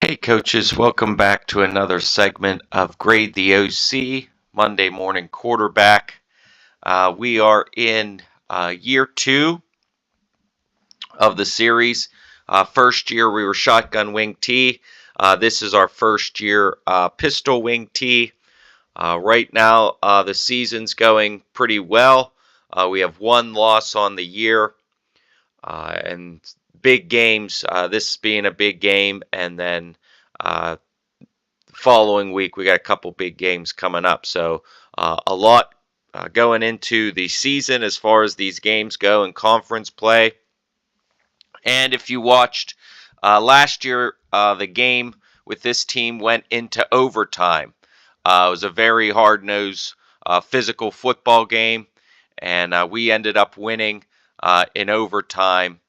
Hey coaches, welcome back to another segment of Grade the OC, Monday Morning Quarterback. We are in year 2 of the series. First year we were shotgun wing tee. This is our first year pistol wing tee. Right now the season's going pretty well. We have 1 loss on the year and big games, this being a big game, and then following week we got a couple big games coming up, so a lot going into the season as far as these games go in conference play. And if you watched last year, the game with this team went into overtime. It was a very hard-nosed physical football game, and we ended up winning in overtime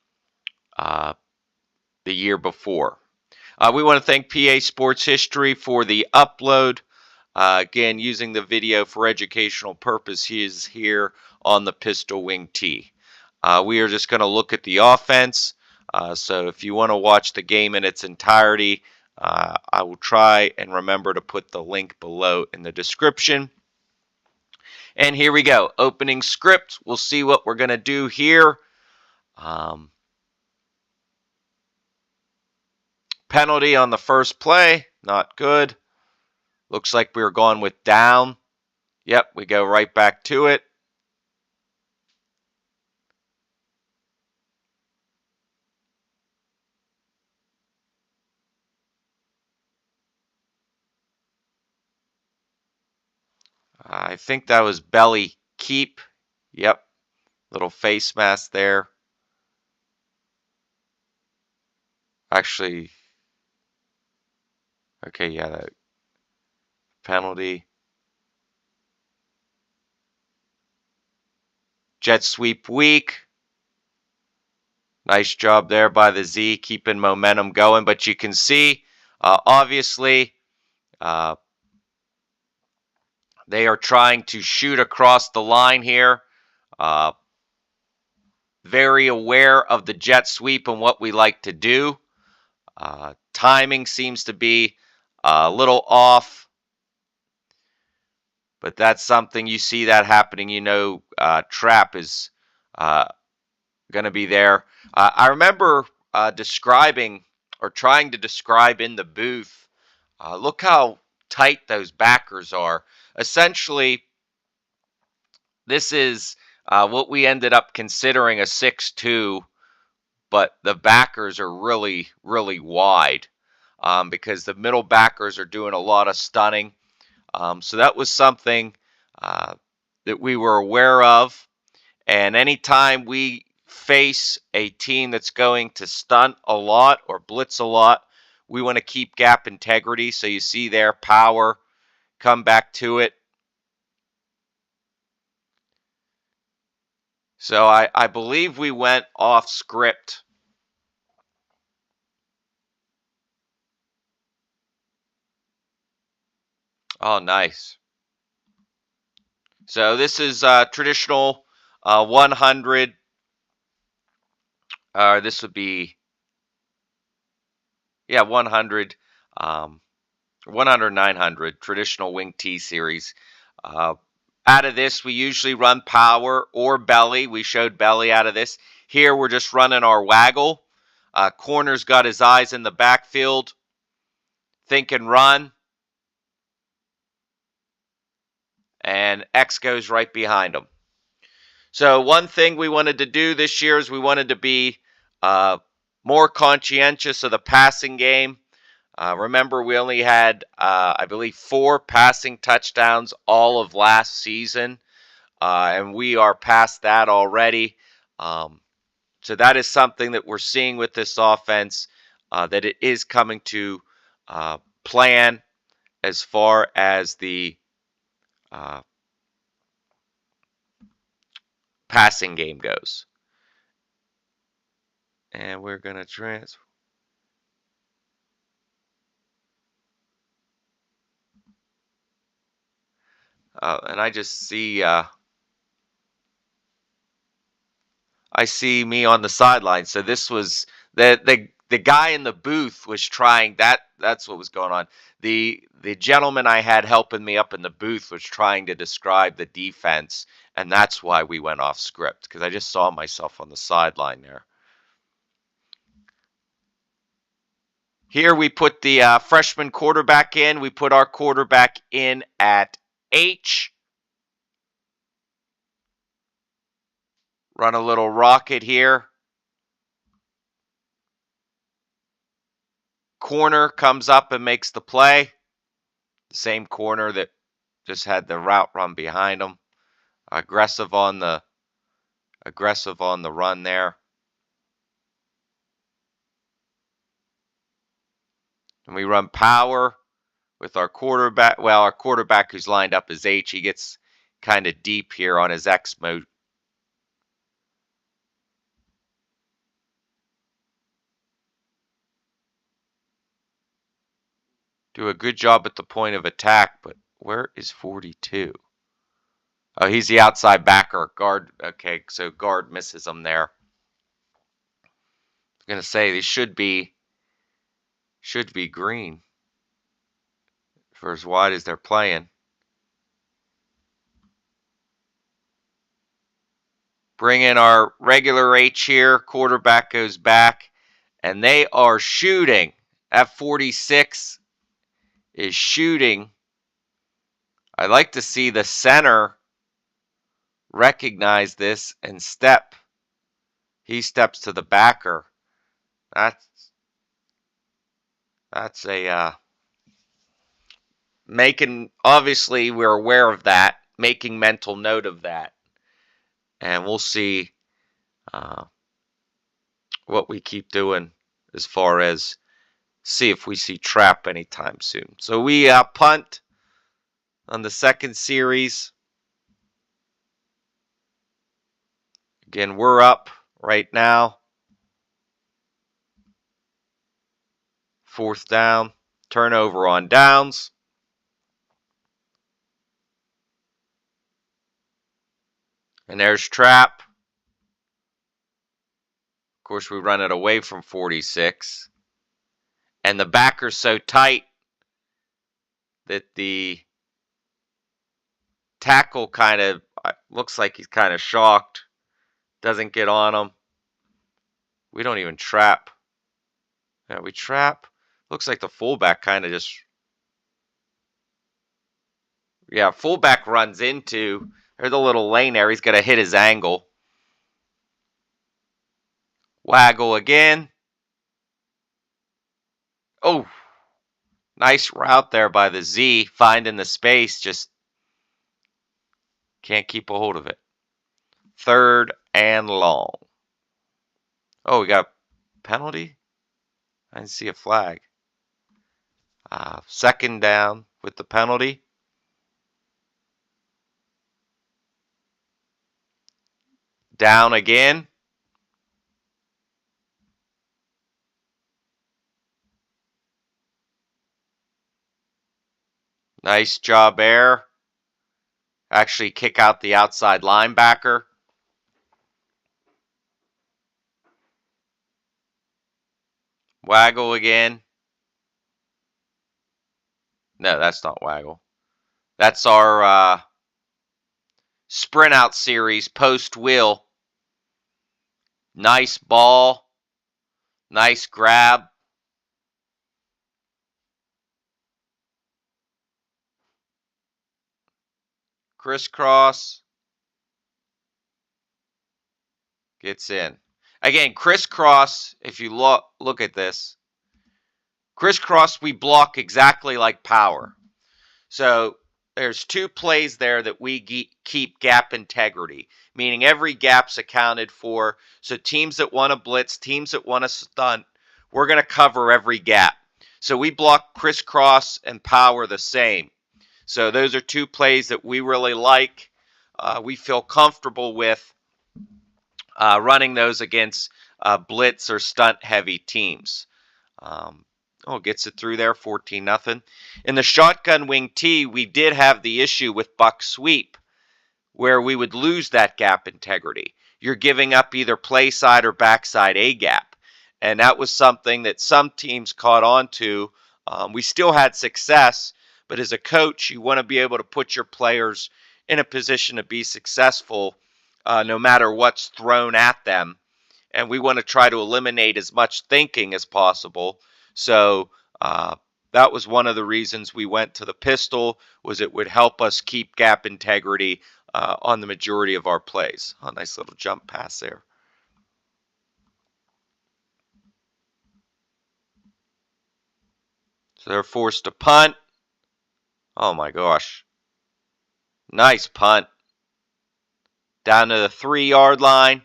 the year before. We want to thank PA Sports History for the upload. Again, using the video for educational purposes here on the pistol wing tee. We are just going to look at the offense. So if you want to watch the game in its entirety, I will try and remember to put the link below in the description. And here we go. Opening script. We'll see what we're going to do here. Penalty on the first play, not good. Looks like we were going with down. Yep, we go right back to it. I think that was belly keep. Yep, little face mask there. Actually, okay, yeah, that penalty. Jet sweep weak. Nice job there by the Z, keeping momentum going. But you can see, obviously, they are trying to shoot across the line here. Very aware of the jet sweep and what we like to do. Timing seems to be a little off, but that's something you see that happening. You know, trap is going to be there. I remember describing or trying to describe in the booth. Look how tight those backers are. Essentially, this is what we ended up considering a 6-2, but the backers are really, really wide because the middle backers are doing a lot of stunning. So that was something that we were aware of. And anytime we face a team that's going to stunt a lot or blitz a lot, we want to keep gap integrity. So you see there, power, come back to it. So I believe we went off script. Oh, nice. So this is traditional 100. This would be, 100. 100, 900, traditional wing tee series. Out of this, we usually run power or belly. We showed belly out of this. Here, we're just running our waggle. Corner's got his eyes in the backfield. Think and run. And X goes right behind him. So one thing we wanted to do this year is we wanted to be more conscientious of the passing game. Remember, we only had, I believe, 4 passing touchdowns all of last season, and we are past that already. So that is something that we're seeing with this offense, that it is coming to plan as far as the passing game goes. And we're going to transfer. And I just see I see me on the sideline. So this was the guy in the booth was trying that that's what was going on. The gentleman I had helping me up in the booth was trying to describe the defense, and that's why we went off script, because I just saw myself on the sideline there. Here we put the freshman quarterback in. We put our quarterback in at H. Run a little rocket here. Corner comes up and makes the play. The same corner that just had the route run behind him. Aggressive on the run there. And we run power with our quarterback. Well, our quarterback who's lined up as H. He gets kind of deep here on his X mode. Do a good job at the point of attack, but where is 42? Oh, he's the outside backer. Guard. Okay, so guard misses him there. I'm going to say they should be green for as wide as they're playing. Bring in our regular H here. Quarterback goes back, and they are shooting. F46 is shooting. I'd like to see the center recognize this and step. He steps to the backer. That's a making, obviously we're aware of that, making mental note of that. And we'll see what we keep doing as far as see if we see trap anytime soon. So we punt on the second series. Again, we're up right now. Fourth down. Turnover on downs. And there's trap. Of course, we run it away from 46. And the backer's so tight that the tackle kind of looks like he's kind of shocked. Doesn't get on him. We don't even trap. Yeah, we trap. Looks like the fullback kind of just... Yeah, fullback runs into... There's a little lane there. He's going to hit his angle. Waggle again. Oh, nice route there by the Z. Finding the space. Just can't keep a hold of it. Third and long. Oh, we got a penalty? I didn't see a flag. Second down with the penalty. Down again. Nice job there. Actually kick out the outside linebacker. Waggle again. No, that's not waggle. That's our sprint out series post wheel. Nice ball. Nice grab. Crisscross. Gets in. Again, crisscross, if you look at this, crisscross we block exactly like power. So there's two plays there that we keep gap integrity, meaning every gap's accounted for. So teams that want to blitz, teams that want to stunt, we're going to cover every gap. So we block crisscross and power the same. So those are two plays that we really like. We feel comfortable with running those against blitz or stunt heavy teams. Gets it through there, 14-0. In the shotgun wing T, we did have the issue with buck sweep where we would lose that gap integrity. You're giving up either play side or backside A gap. And that was something that some teams caught on to We still had success, but as a coach, you want to be able to put your players in a position to be successful no matter what's thrown at them. And we want to try to eliminate as much thinking as possible. So that was one of the reasons we went to the pistol, was it would help us keep gap integrity on the majority of our plays. Oh, nice little jump pass there. So they're forced to punt. Oh my gosh. Nice punt. Down to the 3-yard line.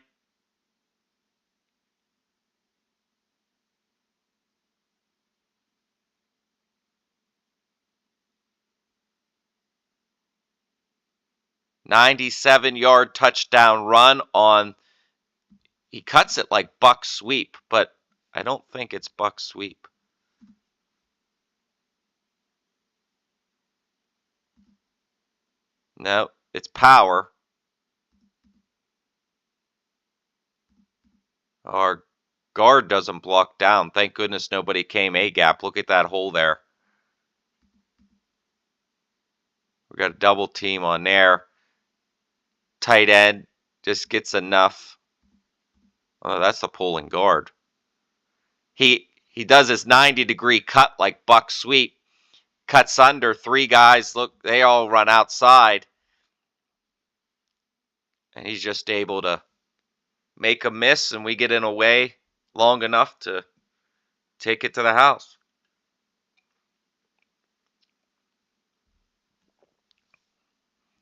"97-yard touchdown run on," he cuts it like buck sweep, but I don't think it's buck sweep. No, it's power. Our guard doesn't block down. Thank goodness nobody came A-gap. Look at that hole there. We got a double team on there. Tight end just gets enough. Oh, that's the pulling guard. He does his 90-degree cut like buck sweep. Cuts under 3 guys. Look, they all run outside. And he's just able to make a miss, and we get in a way long enough to take it to the house.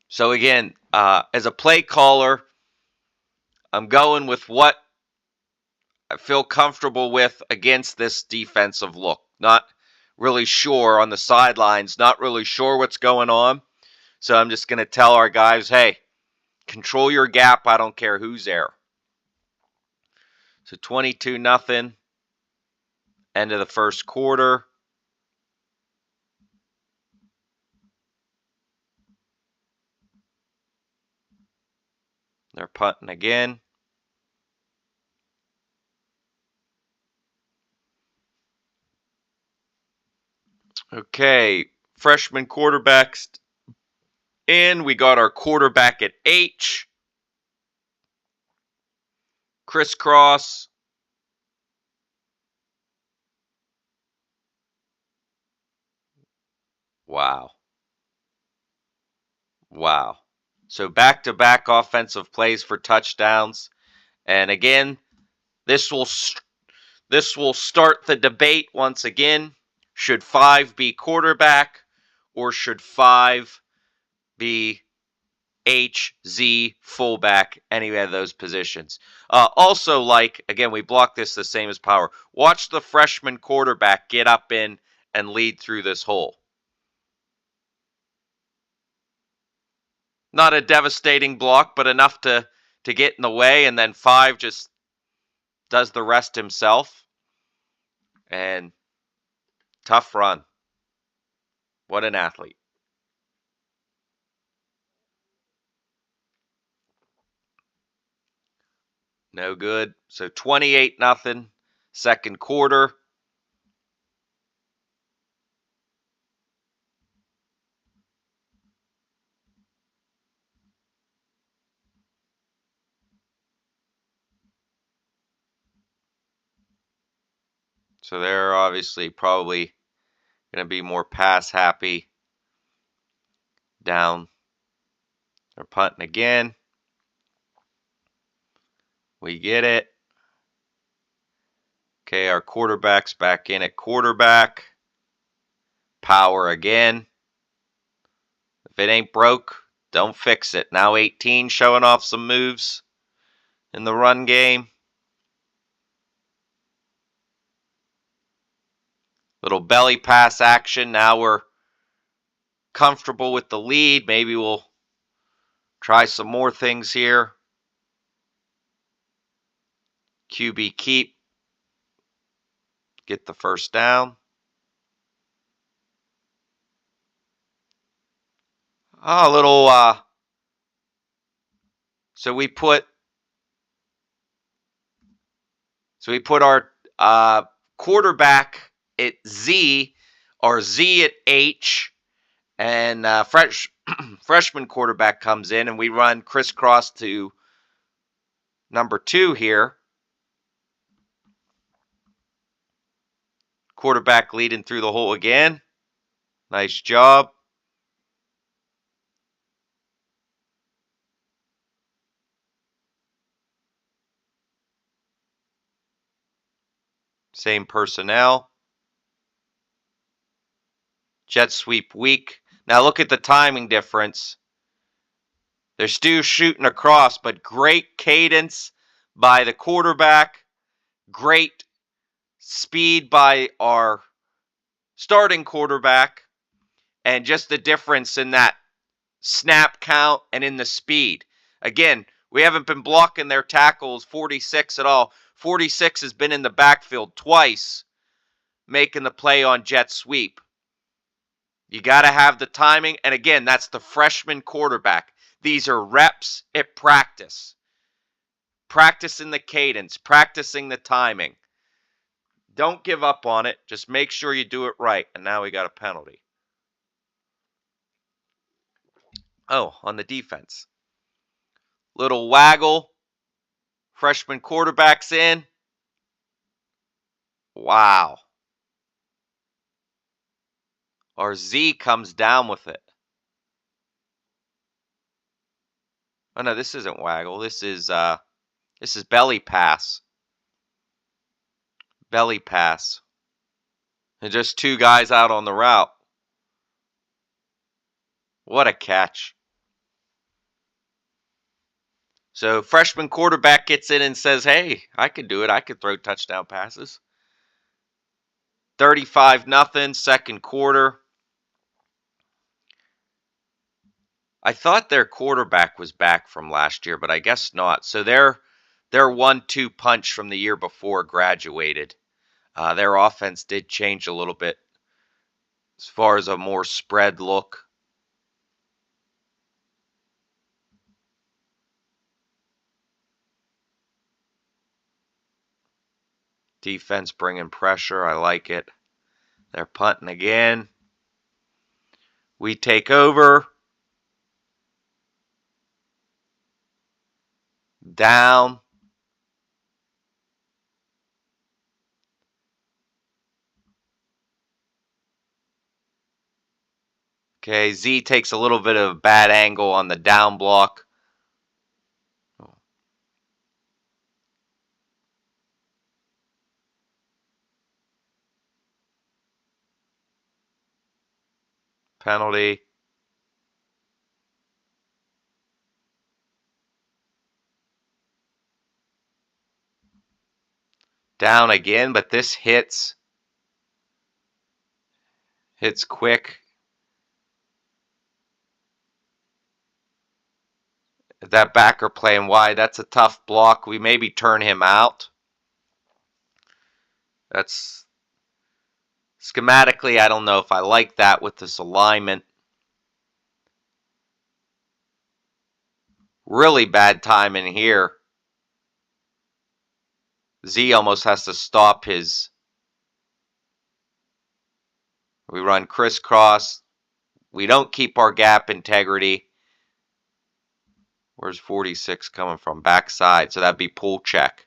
So again, as a play caller, I'm going with what I feel comfortable with against this defensive look. Not really sure on the sidelines, not really sure what's going on. So I'm just going to tell our guys, hey, control your gap. I don't care who's there. So 22-0, end of the first quarter. They're punting again. Okay, freshman quarterbacks in. We got our quarterback at H. Crisscross. Wow. Wow. So back-to-back offensive plays for touchdowns. And again, this will start the debate once again. Should 5 be quarterback, or should 5 be H, Z, fullback, any of those positions? Also, again, we block this the same as power. Watch the freshman quarterback get up in and lead through this hole. Not a devastating block, but enough to get in the way, and then 5 just does the rest himself. And tough run. What an athlete. No good. So 28-0, second quarter. So they're obviously probably going to be more pass happy. Down. They're punting again. We get it. Okay, our quarterback's back in at quarterback. Power again. If it ain't broke, don't fix it. Now 18, showing off some moves in the run game. Little belly pass action. Now we're comfortable with the lead. Maybe we'll try some more things here. QB keep. Get the first down. Oh, a little, so we put our quarterback at Z our Z at H, and freshman quarterback comes in, and we run crisscross to number 2 here. Quarterback leading through the hole again. Nice job. Same personnel. Jet sweep weak. Now look at the timing difference. They're still shooting across, but great cadence by the quarterback. Great speed by our starting quarterback. And just the difference in that snap count and in the speed. Again, we haven't been blocking their tackles 46 at all. 46 has been in the backfield twice, making the play on jet sweep. You got to have the timing. And again, that's the freshman quarterback. These are reps at practice. Practicing the cadence, practicing the timing. Don't give up on it. Just make sure you do it right. And now we got a penalty. Oh, on the defense. Little waggle. Freshman quarterback's in. Wow. Our Z comes down with it. Oh no, this isn't waggle. This is belly pass. Belly pass. And just 2 guys out on the route. What a catch. So freshman quarterback gets in and says, hey, I could do it. I could throw touchdown passes. 35-0, second quarter. I thought their quarterback was back from last year, but I guess not. So their 1-2 punch from the year before graduated. Their offense did change a little bit as far as a more spread look. Defense bringing pressure. I like it. They're punting again. We take over. Down. Okay, Z takes a little bit of a bad angle on the down block. Penalty. Down again, but this hits. Hits quick. That backer playing wide, that's a tough block. We maybe turn him out. That's schematically, I don't know if I like that with this alignment. Really bad timing here. Z almost has to stop his. We run crisscross. We don't keep our gap integrity. Where's 46 coming from? Backside. So that'd be pull check.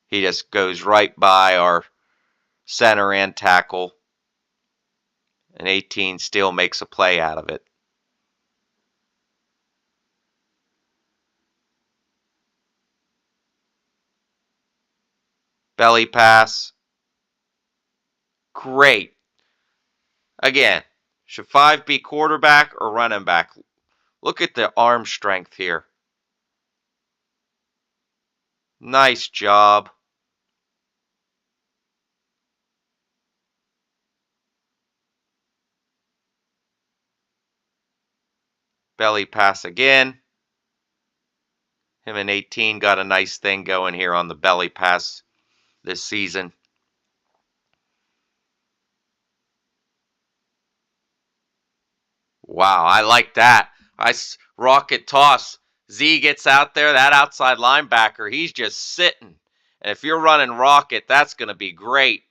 He just goes right by our center and tackle. And 18 still makes a play out of it. Belly pass. Great. Again, should 5 be quarterback or running back? Look at the arm strength here. Nice job. Belly pass again. Him and 18 got a nice thing going here on the belly pass this season. Wow, I like that. Rocket toss. Z gets out there. That outside linebacker, he's just sitting. And if you're running rocket, that's going to be great.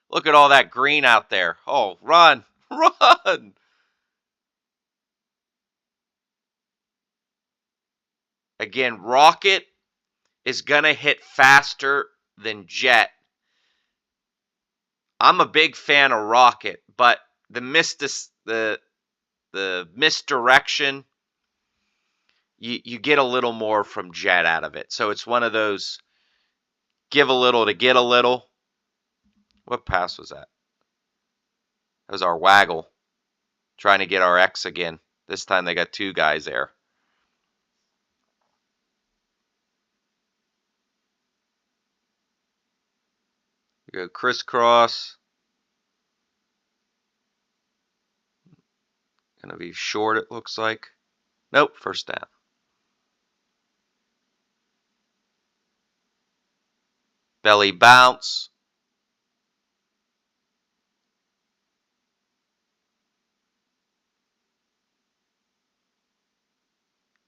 Look at all that green out there. Oh, run, Run! Again, Rocket is going to hit faster than Jet. I'm a big fan of Rocket, but the misdirection, you get a little more from Jet out of it. So it's one of those give a little to get a little. What pass was that? That was our Waggle trying to get our X again. This time they got two guys there. We go crisscross. Gonna be short, it looks like. Nope, first down. Belly bounce.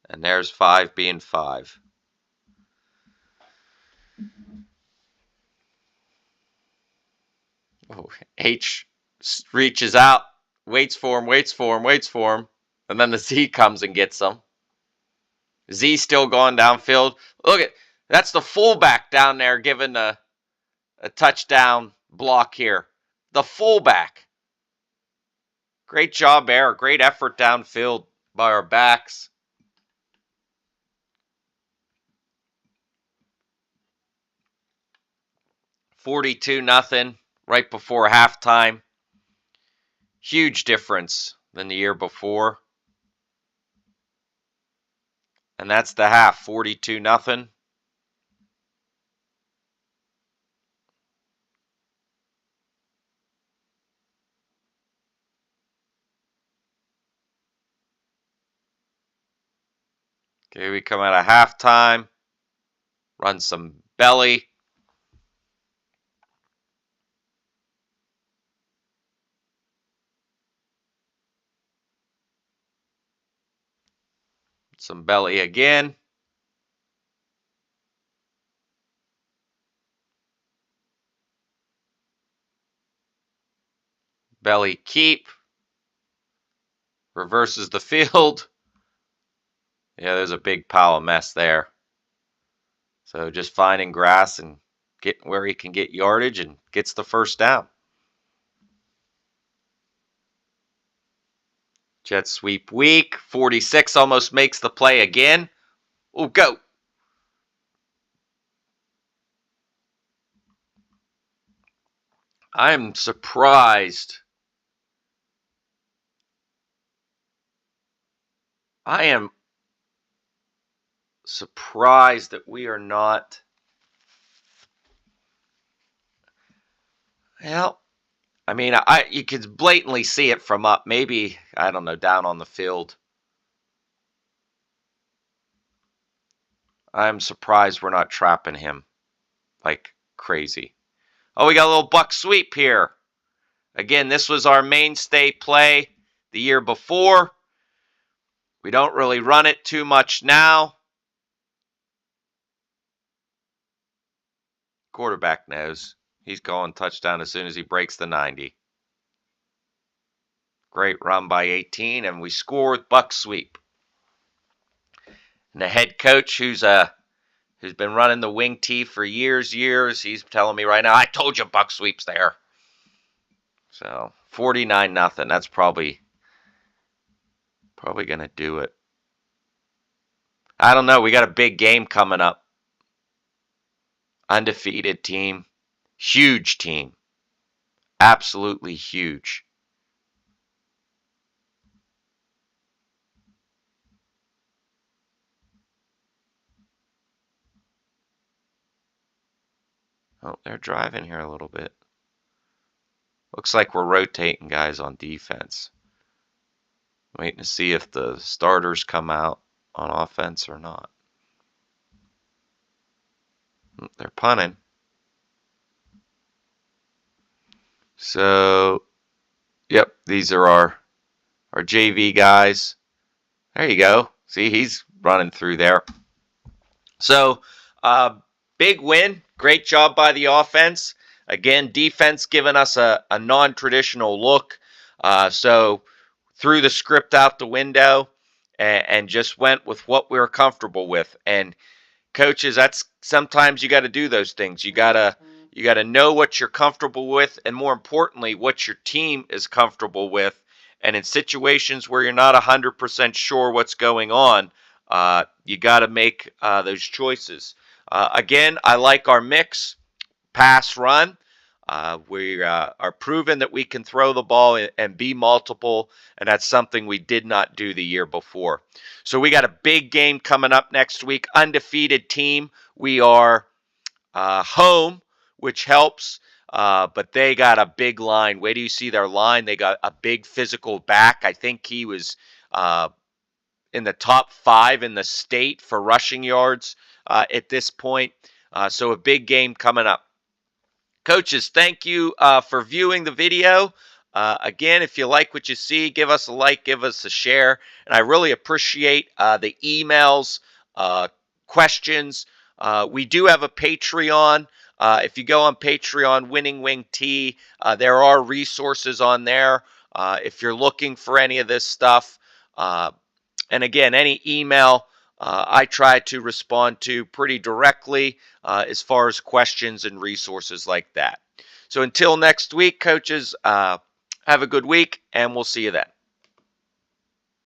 And there's 5 being 5. Oh, H reaches out, waits for him. And then the Z comes and gets him. Z still going downfield. Look at that's the fullback down there giving a touchdown block here. The fullback. Great job there. Great effort downfield by our backs. $42-0 right before halftime. Huge difference than the year before. And that's the half, 42-0. Okay, we come out of halftime. Run some belly. Some belly again. Belly keep. Reverses the field. Yeah, there's a big pile of mess there. So just finding grass and getting where he can get yardage and gets the first down. Jet sweep weak. 46 almost makes the play again. Oh, go. I'm surprised. I am surprised that we are not. Well, I mean, you could blatantly see it from up, maybe, I don't know, down on the field. I'm surprised we're not trapping him like crazy. Oh, we got a little buck sweep here. Again, this was our mainstay play the year before. We don't really run it too much now. Quarterback knows. He's going touchdown as soon as he breaks the 90. Great run by 18, and we score with buck sweep. And the head coach, who's been running the wing tee for years, he's telling me right now, I told you buck sweep's there. So 49-0. That's probably gonna do it. I don't know. We got a big game coming up. Undefeated team, huge team, absolutely huge. Oh, they're driving here a little bit. Looks like we're rotating guys on defense. Waiting to see if the starters come out on offense or not. They're punting. So, yep, these are our JV guys. There you go. See, he's running through there. So, big win. Great job by the offense. Again, defense giving us a non-traditional look. So threw the script out the window and just went with what we were comfortable with. And coaches, that's sometimes you got to do those things. You got to know what you're comfortable with, and more importantly, what your team is comfortable with. And in situations where you're not 100% sure what's going on, you got to make those choices. Again, I like our mix pass run. We are proven that we can throw the ball and be multiple, and that's something we did not do the year before. So we got a big game coming up next week. Undefeated team. We are home, which helps, but they got a big line. Where do you see their line? They got a big physical back. I think he was in the top 5 in the state for rushing yards at this point. So a big game coming up. Coaches, thank you for viewing the video. Again, if you like what you see, give us a like, give us a share. And I really appreciate the emails, questions. We do have a Patreon. If you go on Patreon, Winning Wing T, there are resources on there if you're looking for any of this stuff. And again, any email I try to respond to pretty directly as far as questions and resources like that. So until next week, coaches, have a good week, and we'll see you then.